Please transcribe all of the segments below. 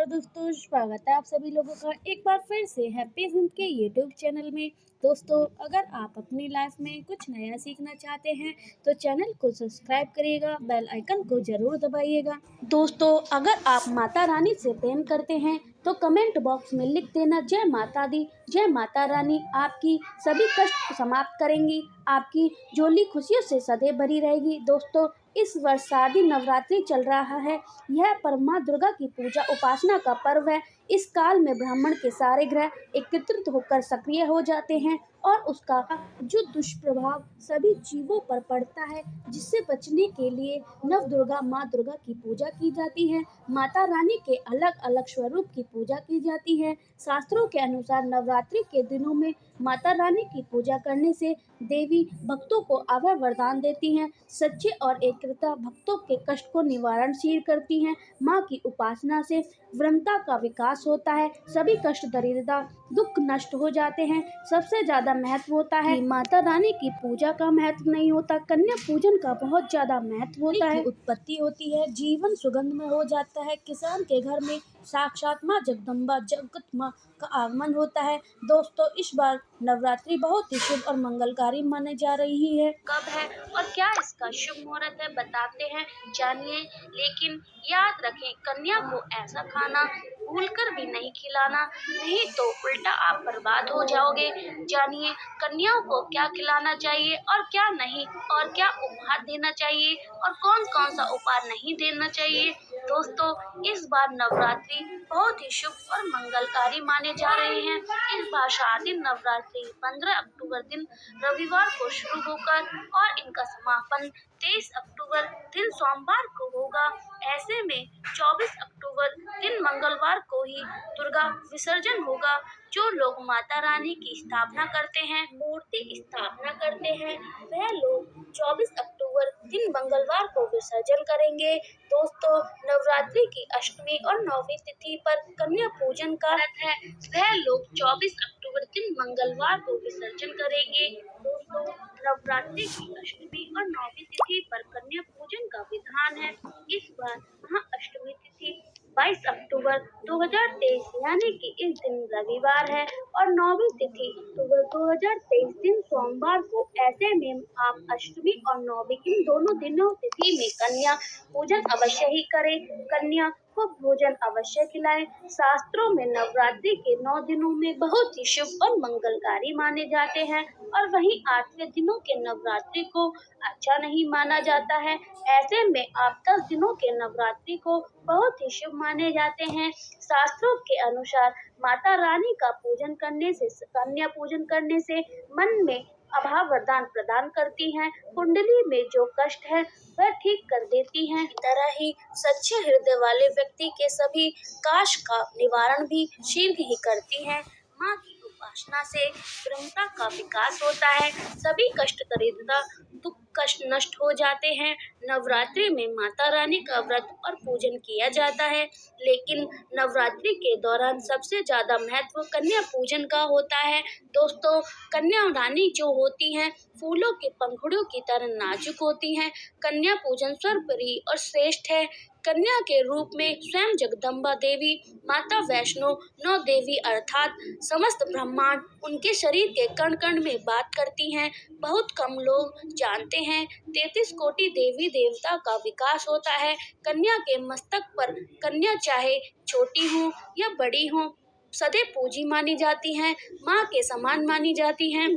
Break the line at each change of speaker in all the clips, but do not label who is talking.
दोस्तों, स्वागत है आप सभी लोगों का एक बार फिर से हैप्पी हिंद के यूट्यूब चैनल में। दोस्तों, अगर आप अपनी लाइफ में कुछ नया सीखना चाहते हैं तो चैनल को सब्सक्राइब करिएगा, बेल आइकन को जरूर दबाइएगा। दोस्तों, अगर आप माता रानी से प्रेम करते हैं तो कमेंट बॉक्स में लिख देना जय माता दी। जय माता रानी आपकी सभी कष्ट समाप्त करेंगी, आपकी झोली खुशियों से सदैव भरी रहेगी। दोस्तों, इस वर्ष शारदीय नवरात्रि चल रहा है। यह पर माँ दुर्गा की पूजा उपासना का पर्व है। इस काल में ब्राह्मण के सारे ग्रह एकत्रित होकर सक्रिय हो जाते हैं और उसका जो दुष्प्रभाव सभी जीवों पर पड़ता है, जिससे बचने के लिए नव दुर्गा माँ दुर्गा की पूजा की जाती है। माता रानी के अलग अलग स्वरूप की पूजा की जाती है। शास्त्रों के अनुसार नवरात्रि के दिनों में माता रानी की पूजा करने से देवी भक्तों को अभय वरदान देती हैं। सच्चे और एकता भक्तों के कष्ट को निवारणशील करती हैं। माँ की उपासना से ब्रह्मता का विकास होता है, सभी कष्ट दरिद्रता दुख नष्ट हो जाते हैं। सबसे ज्यादा महत्व होता है माता रानी की पूजा का महत्व नहीं होता, कन्या पूजन का बहुत ज्यादा महत्व होता है। उत्पत्ति होती है, जीवन सुगंध में हो जाता है। किसान के घर में साक्षात माँ जगदम्बा जगत माँ का आगमन होता है। दोस्तों, इस बार नवरात्रि बहुत ही शुभ और मंगलकारी माने जा रही है। कब है और क्या इसका शुभ मुहूर्त है बताते हैं, जानिए। लेकिन याद रखें, कन्या को ऐसा खाना भूलकर भी नहीं खिलाना, नहीं तो उल्टा आप बर्बाद हो जाओगे। जानिए कन्याओं को क्या खिलाना चाहिए और क्या नहीं, और क्या उपहार देना चाहिए और कौन कौन सा उपहार नहीं देना चाहिए। दोस्तों, इस बार नवरात्रि बहुत ही शुभ और मंगलकारी माने जा रहे हैं। इस बार शारदीय नवरात्रि 15 अक्टूबर दिन रविवार को शुरू होकर और इनका समापन 23 अक्टूबर दिन सोमवार को होगा। ऐसे में 24 अक्टूबर दिन मंगलवार को ही दुर्गा विसर्जन होगा। जो लोग माता रानी की स्थापना करते हैं, मूर्ति स्थापना करते हैं, वह लोग 24 अक्टूबर दिन मंगलवार को विसर्जन करेंगे। दोस्तों, नवरात्रि की अष्टमी और नौवीं तिथि पर कन्या पूजन का व्रत है, वह लोग 24 अक्टूबर दिन मंगलवार को विसर्जन करेंगे। दोस्तों, नवरात्रि की अष्टमी और नौवीं तिथि पर कन्या पूजन का विधान है। इस बार महाअष्टमी तिथि 22 अक्टूबर 2023 यानी कि इस दिन रविवार है और नौवीं तिथि अक्टूबर 2023 दिन सोमवार को। ऐसे में आप अष्टमी और नौवीं इन दोनों दिनों तिथि में कन्या पूजन अवश्य ही करें, कन्या को भोजन अवश्य खिलाएं। शास्त्रों में नवरात्रि के 9 दिनों में बहुत ही शुभ और मंगलकारी माने जाते हैं और वहीं 8वें दिनों के नवरात्रि को अच्छा नहीं माना जाता है। ऐसे में आप 10 दिनों के नवरात्रि को बहुत ही शुभ माने जाते हैं। शास्त्रों के अनुसार माता रानी का पूजन करने से, कन्या पूजन करने से मन में अभाव वरदान प्रदान करती हैं। कुंडली में जो कष्ट है वह ठीक कर देती हैं। इस तरह ही सच्चे हृदय वाले व्यक्ति के सभी काश का निवारण भी शीघ्र ही करती हैं। माँ की उपासना से ब्रह्मता का विकास होता है, सभी कष्ट दरिद्रता दुख कष्ट नष्ट हो जाते हैं। नवरात्रि में माता रानी का व्रत और पूजन किया जाता है, लेकिन नवरात्रि के दौरान सबसे ज्यादा महत्व कन्या पूजन का होता है। दोस्तों, कन्या रानी जो होती हैं फूलों के पंखुड़ियों की तरह नाजुक होती हैं। कन्या पूजन सर्वोपरि और श्रेष्ठ है। कन्या के रूप में स्वयं जगदम्बा देवी, माता वैष्णो, 9 देवी अर्थात समस्त ब्रह्मांड उनके शरीर के कण कण में बात करती हैं। बहुत कम लोग जानते हैं 33 कोटि देवी देवता का विकास होता है कन्या के मस्तक पर। कन्या चाहे छोटी हो या बड़ी हो, सदैव पूजी मानी जाती हैं, माँ के समान मानी जाती हैं।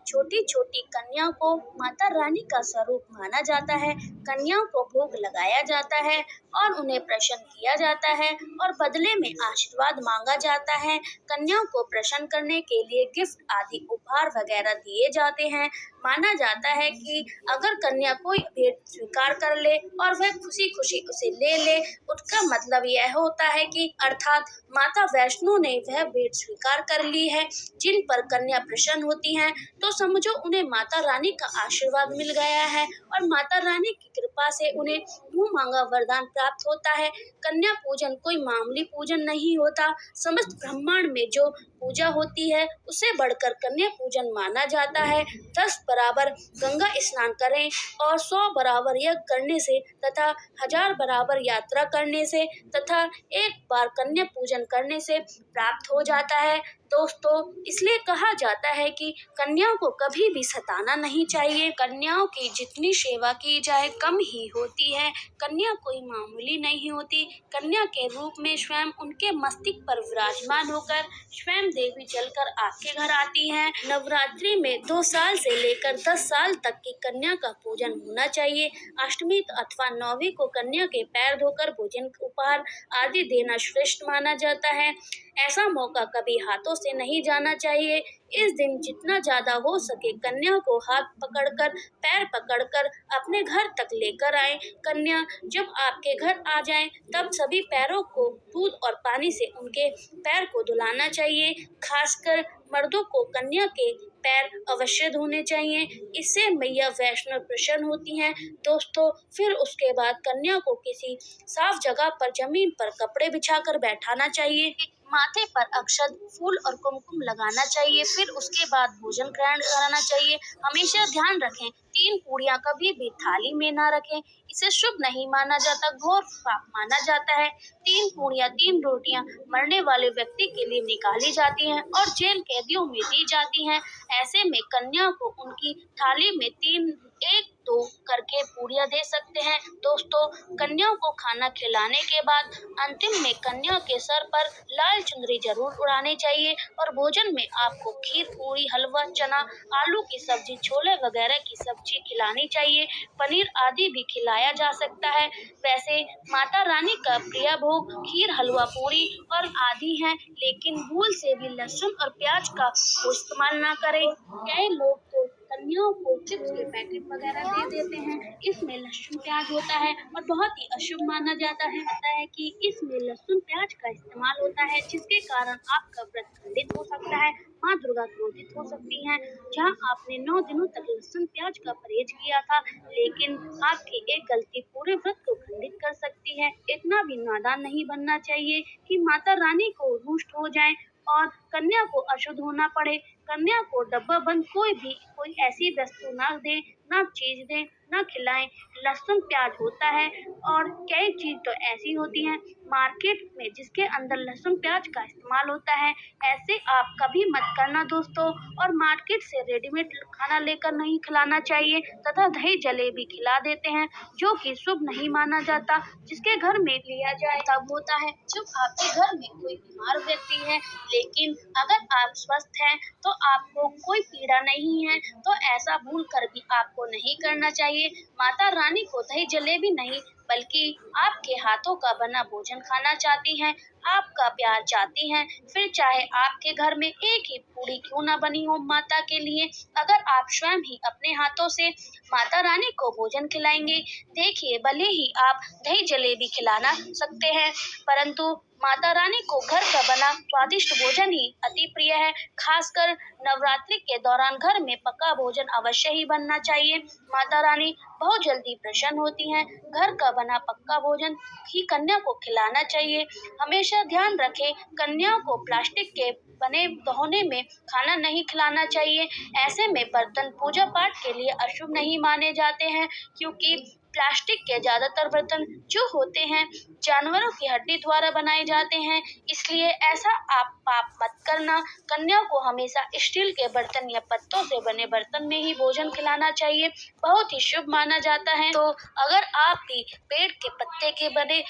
छोटी छोटी कन्याओं को माता रानी का स्वरूप माना जाता है। कन्याओं को भोग लगाया जाता है और उन्हें प्रसन्न किया जाता है और बदले में आशीर्वाद मांगा जाता है। कन्याओं को प्रसन्न करने के लिए गिफ्ट आदि उपहार वगैरह दिए जाते हैं। माना जाता है कि अगर कन्या कोई भेंट स्वीकार कर ले और वह खुशी खुशी उसे ले ले, उसका मतलब यह होता है कि अर्थात माता वैष्णो ने वह भेंट स्वीकार कर ली है। जिन पर कन्या प्रसन्न होती हैं तो समझो उन्हें माता रानी का आशीर्वाद मिल गया है और माता रानी की कृपा से उन्हें मुंह मांगा वरदान प्राप्त होता है। कन्या पूजन कोई मामूली पूजन नहीं होता। समस्त ब्रह्मांड में जो पूजा होती है उसे बढ़कर कन्या पूजन माना जाता है। 10 बराबर गंगा स्नान करें और 100 बराबर यज्ञ करने से तथा 1000 बराबर यात्रा करने से तथा एक बार कन्या पूजन करने से प्राप्त हो जाता है। दोस्तों, इसलिए कहा जाता है कि कन्याओं को कभी भी सताना नहीं चाहिए। कन्याओं की जितनी सेवा की जाए कम ही होती है। कन्या कोई मामूली नहीं होती। कन्या के रूप में स्वयं उनके मस्तिष्क पर विराजमान होकर स्वयं देवी चलकर आपके घर आती हैं। नवरात्रि में 2 साल से लेकर 10 साल तक की कन्या का पूजन होना चाहिए। अष्टमी अथवा नौवीं को कन्या के पैर धोकर भोजन उपहार आदि देना श्रेष्ठ माना जाता है। ऐसा मौका कभी हाथों से नहीं जाना चाहिए। इस दिन जितना ज्यादा हो सके कन्या को हाथ पकड़कर पैर पकड़कर अपने घर तक लेकर आए। कन्या जब आपके घर आ जाए तब सभी पैरों को दूध और पानी से उनके पैर को धुलाना चाहिए। खासकर मर्दों को कन्या के पैर अवश्य धोने चाहिए। इससे मैया वैष्णव प्रसन्न होती हैं। दोस्तों, फिर उसके बाद कन्या को किसी साफ जगह पर जमीन पर कपड़े बिछाकर बैठाना चाहिए। माथे पर अक्षत फूल और कुमकुम लगाना चाहिए। फिर उसके बाद भोजन ग्रहण कराना चाहिए। हमेशा ध्यान रखें 3 पूड़ियाँ कभी भी थाली में ना रखें। इसे शुभ नहीं माना जाता, घोर पाप माना जाता है। 3 पूड़ियाँ 3 रोटियाँ मरने वाले व्यक्ति के लिए निकाली जाती हैं और जेल कैदियों में दी जाती हैं। ऐसे में कन्या को उनकी थाली में 3 1-2 करके पूड़ियाँ दे सकते हैं। दोस्तों, कन्याओं को खाना खिलाने के बाद अंतिम में कन्या के सर पर लाल चुनरी जरूर उड़ानी चाहिए और भोजन में आपको खीर पूरी हलवा चना आलू की सब्जी छोले वगैरह की सब्जी खिलानी चाहिए। पनीर आदि भी खिलाया जा सकता है। वैसे माता रानी का प्रिय भोग खीर हलवा पूरी और आदि हैं, लेकिन भूल से भी लहसुन और प्याज का इस्तेमाल ना करें। कई लोग तो कन्याओं को चिप्स के पैकेट वगैरह दे देते हैं। इसमें लहसुन प्याज होता है और बहुत ही अशुभ माना जाता है। पता है कि इसमें लहसुन प्याज का इस्तेमाल होता है, जिसके कारण आपका व्रत खंडित हो सकता है। माँ दुर्गा क्रोधित हो सकती हैं। जहाँ आपने 9 दिनों तक लहसुन प्याज का परहेज किया था, लेकिन आपकी एक गलती पूरे व्रत को खंडित कर सकती है। इतना भी नादान नहीं बनना चाहिए कि माता रानी को रुष्ट हो जाए और कन्या को अशुद्ध होना पड़े। कन्या को डब्बा बंद कोई ऐसी वस्तु ना दे, ना चीज दे, ना खिलाएं। लहसुन प्याज होता है और कई चीज तो ऐसी होती हैं मार्केट में जिसके अंदर लहसुन प्याज का इस्तेमाल होता है। ऐसे आप कभी मत करना दोस्तों। और मार्केट से रेडीमेड खाना लेकर नहीं खिलाना चाहिए तथा दही जलेबी खिला देते हैं, जो कि शुभ नहीं माना जाता। जिसके घर में लिया जाए तब होता है जब आपके घर में कोई बीमार व्यक्ति है। लेकिन अगर आप स्वस्थ हैं तो आपको कोई पीड़ा नहीं है, तो ऐसा भूल कर भी आपको नहीं करना चाहिए। माता रानी को दही जलेबी नहीं बल्कि आपके हाथों का बना भोजन खाना चाहती हैं, आपका प्यार चाहती हैं। फिर चाहे आपके घर में एक ही पूरी क्यों ना बनी हो माता के लिए, अगर आप स्वयं ही अपने हाथों से माता रानी को भोजन खिलाएंगे, देखिए भले ही आप दही जलेबी खिलाना सकते हैं, परंतु माता रानी को घर का बना स्वादिष्ट भोजन ही अति प्रिय है। खासकर नवरात्रि के दौरान घर में पका भोजन अवश्य ही बनना चाहिए। माता रानी बहुत जल्दी प्रसन्न होती हैं। घर का बना पक्का भोजन ही कन्या को खिलाना चाहिए। हमेशा ध्यान रखें, कन्याओं को प्लास्टिक के बने दोहने में खाना नहीं खिलाना चाहिए। ऐसे में बर्तन पूजा पाठ के लिए अशुभ नहीं माने जाते हैं, क्योंकि प्लास्टिक के ज्यादातर बर्तन जो होते हैं जानवरों की हड्डी द्वारा बनाए जाते हैं। इसलिए ऐसा आप पाप मत करना। कन्या को हमेशा स्टील के बर्तन या पत्तों से बने बर्तन में ही भोजन खिलाना चाहिए, बहुत ही शुभ माना जाता है। तो अगर आप भी पेड़ के पत्ते के बने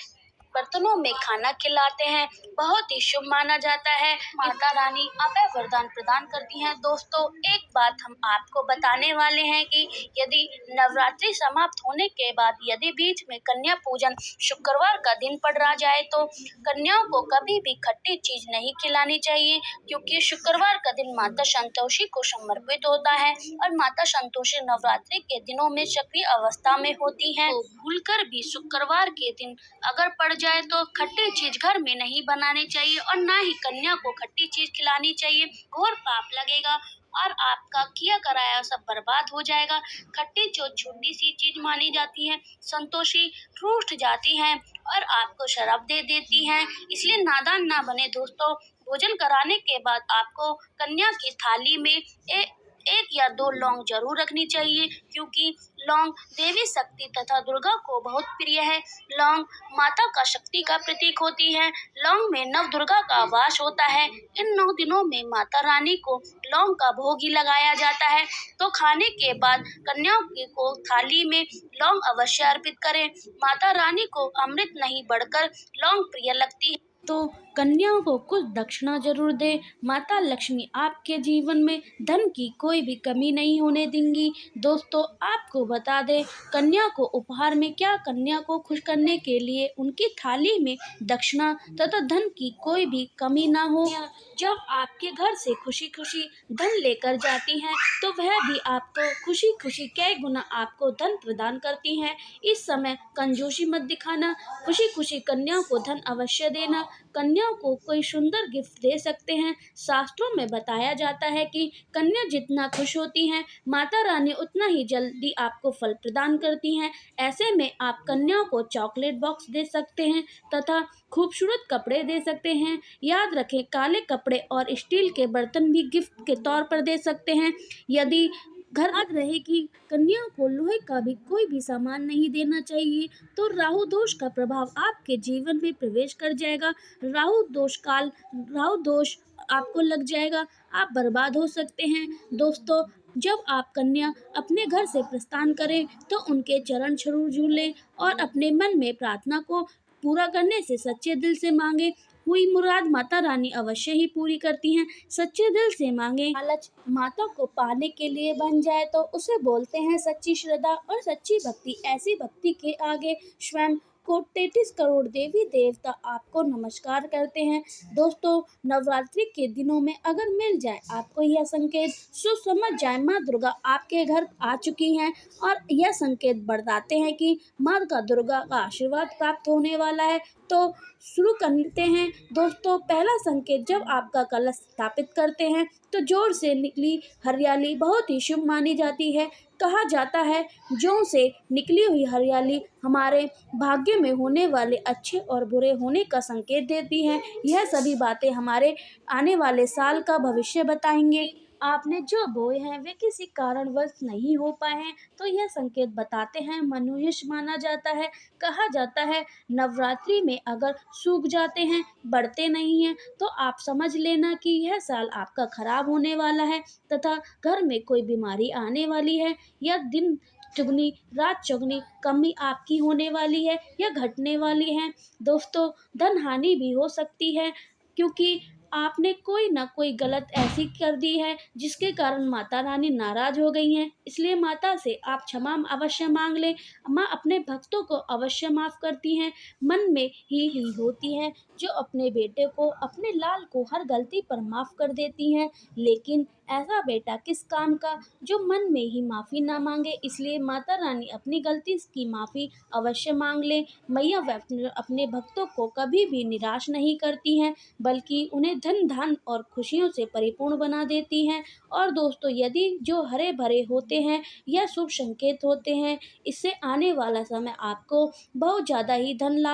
बर्तनों में खाना खिलाते हैं, बहुत ही शुभ माना जाता है। माता रानी अभय वरदान प्रदान करती हैं। दोस्तों, एक बात हम आपको बताने वाले हैं कि यदि नवरात्रि समाप्त होने के बाद यदि बीच में कन्या पूजन शुक्रवार का दिन पड़ रहा जाए तो कन्याओं को कभी भी खट्टी चीज नहीं खिलानी चाहिए, क्योंकि शुक्रवार का दिन माता संतोषी को समर्पित होता है और माता संतोषी नवरात्रि के दिनों में सक्रिय अवस्था में होती हैं। तो भूलकर भी शुक्रवार के दिन अगर पड़ जाए तो खट्टी चीज घर में नहीं बनानी चाहिए और ना ही कन्या को खट्टी चीज खिलानी चाहिए। घोर पाप लगेगा और आपका किया कराया सब बर्बाद हो जाएगा। खट्टी जो छोटी सी चीज मानी जाती है, संतोषी रूठ जाती हैं और आपको शराब दे देती हैं। इसलिए नादान ना बने दोस्तों। भोजन कराने के बाद आपको कन्या की थाली में एक या दो लौंग जरूर रखनी चाहिए, क्योंकि लौंग देवी शक्ति तथा दुर्गा को बहुत प्रिय है। लौंग माता का शक्ति का प्रतीक होती है। लौंग में नव दुर्गा का वास होता है। इन 9 दिनों में माता रानी को लौंग का भोग ही लगाया जाता है। तो खाने के बाद कन्याओं को थाली में लौंग अवश्य अर्पित करें। माता रानी को अमृत नहीं बढ़कर लौंग प्रिय लगती है, तो कन्याओं को कुछ दक्षिणा जरूर दे। माता लक्ष्मी आपके जीवन में धन की कोई भी कमी नहीं होने देंगी। दोस्तों, आपको बता दें, कन्या को उपहार में क्या, कन्या को खुश करने के लिए उनकी थाली में दक्षिणा तथा धन की कोई भी कमी ना हो। जब आपके घर से खुशी खुशी धन लेकर जाती हैं, तो वह भी आपको खुशी खुशी कई गुना आपको धन प्रदान करती हैं। इस समय कंजूसी मत दिखाना, खुशी खुशी कन्याओं को धन अवश्य देना। कन्याओं को कोई सुंदर गिफ्ट दे सकते हैं। शास्त्रों में बताया जाता है कि कन्या जितना खुश होती हैं, माता रानी उतना ही जल्दी आपको फल प्रदान करती हैं। ऐसे में आप कन्याओं को चॉकलेट बॉक्स दे सकते हैं तथा खूबसूरत कपड़े दे सकते हैं। याद रखें, काले कपड़े और स्टील के बर्तन भी गिफ्ट के तौर पर दे सकते हैं। यदि घर याद रहे कि कन्या को लोहे का भी कोई भी सामान नहीं देना चाहिए, तो राहु दोष का प्रभाव आपके जीवन में प्रवेश कर जाएगा। राहु दोष आपको लग जाएगा, आप बर्बाद हो सकते हैं। दोस्तों, जब आप कन्या अपने घर से प्रस्थान करें, तो उनके चरण जरूर झूलें और अपने मन में प्रार्थना को पूरा करने से सच्चे दिल से मांगे। हुई मुराद माता रानी अवश्य ही पूरी करती हैं। सच्चे दिल से मांगे। लालच माता को पाने के लिए बन जाए तो उसे बोलते हैं सच्ची श्रद्धा और सच्ची भक्ति। ऐसी भक्ति के आगे स्वयं को 33 करोड़ देवी देवता आपको नमस्कार करते हैं। दोस्तों, नवरात्रि के दिनों में अगर मिल जाए आपको यह संकेत, सो समझ जाए माँ दुर्गा आपके घर आ चुकी हैं और यह संकेत बताते हैं कि माँ का दुर्गा का आशीर्वाद प्राप्त होने वाला है। तो शुरू करते हैं दोस्तों। पहला संकेत, जब आपका कलश स्थापित करते हैं तो जोर से निकली हरियाली बहुत ही शुभ मानी जाती है। कहा जाता है, जों से निकली हुई हरियाली हमारे भाग्य में होने वाले अच्छे और बुरे होने का संकेत देती है। यह सभी बातें हमारे आने वाले साल का भविष्य बताएंगे। आपने जो बोए हैं वे किसी कारणवश नहीं हो पाए हैं, तो यह संकेत बताते हैं मनुष्य माना जाता है। कहा जाता है, नवरात्रि में अगर सूख जाते हैं, बढ़ते नहीं हैं, तो आप समझ लेना कि यह साल आपका खराब होने वाला है तथा घर में कोई बीमारी आने वाली है, या दिन चुगनी रात चुगनी कमी आपकी होने वाली है या घटने वाली है। दोस्तों, धन हानि भी हो सकती है, क्योंकि आपने कोई ना कोई गलत ऐसी कर दी है जिसके कारण माता रानी नाराज हो गई हैं। इसलिए माता से आप क्षमा अवश्य मांग लें। माँ अपने भक्तों को अवश्य माफ करती हैं। मन में ही होती हैं, जो अपने बेटे को, अपने लाल को हर गलती पर माफ कर देती हैं। लेकिन ऐसा बेटा किस काम का जो मन में ही माफ़ी ना मांगे। इसलिए माता रानी अपनी गलती की माफ़ी अवश्य मांग लें। मैया अपने भक्तों को कभी भी निराश नहीं करती हैं, बल्कि उन्हें धन धान और खुशियों से परिपूर्ण बना देती हैं। और दोस्तों, यदि जो हरे भरे होते हैं यह शुभ संकेत होते हैं। इससे आने वाला समय आपको बहुत ज़्यादा ही धन लाभ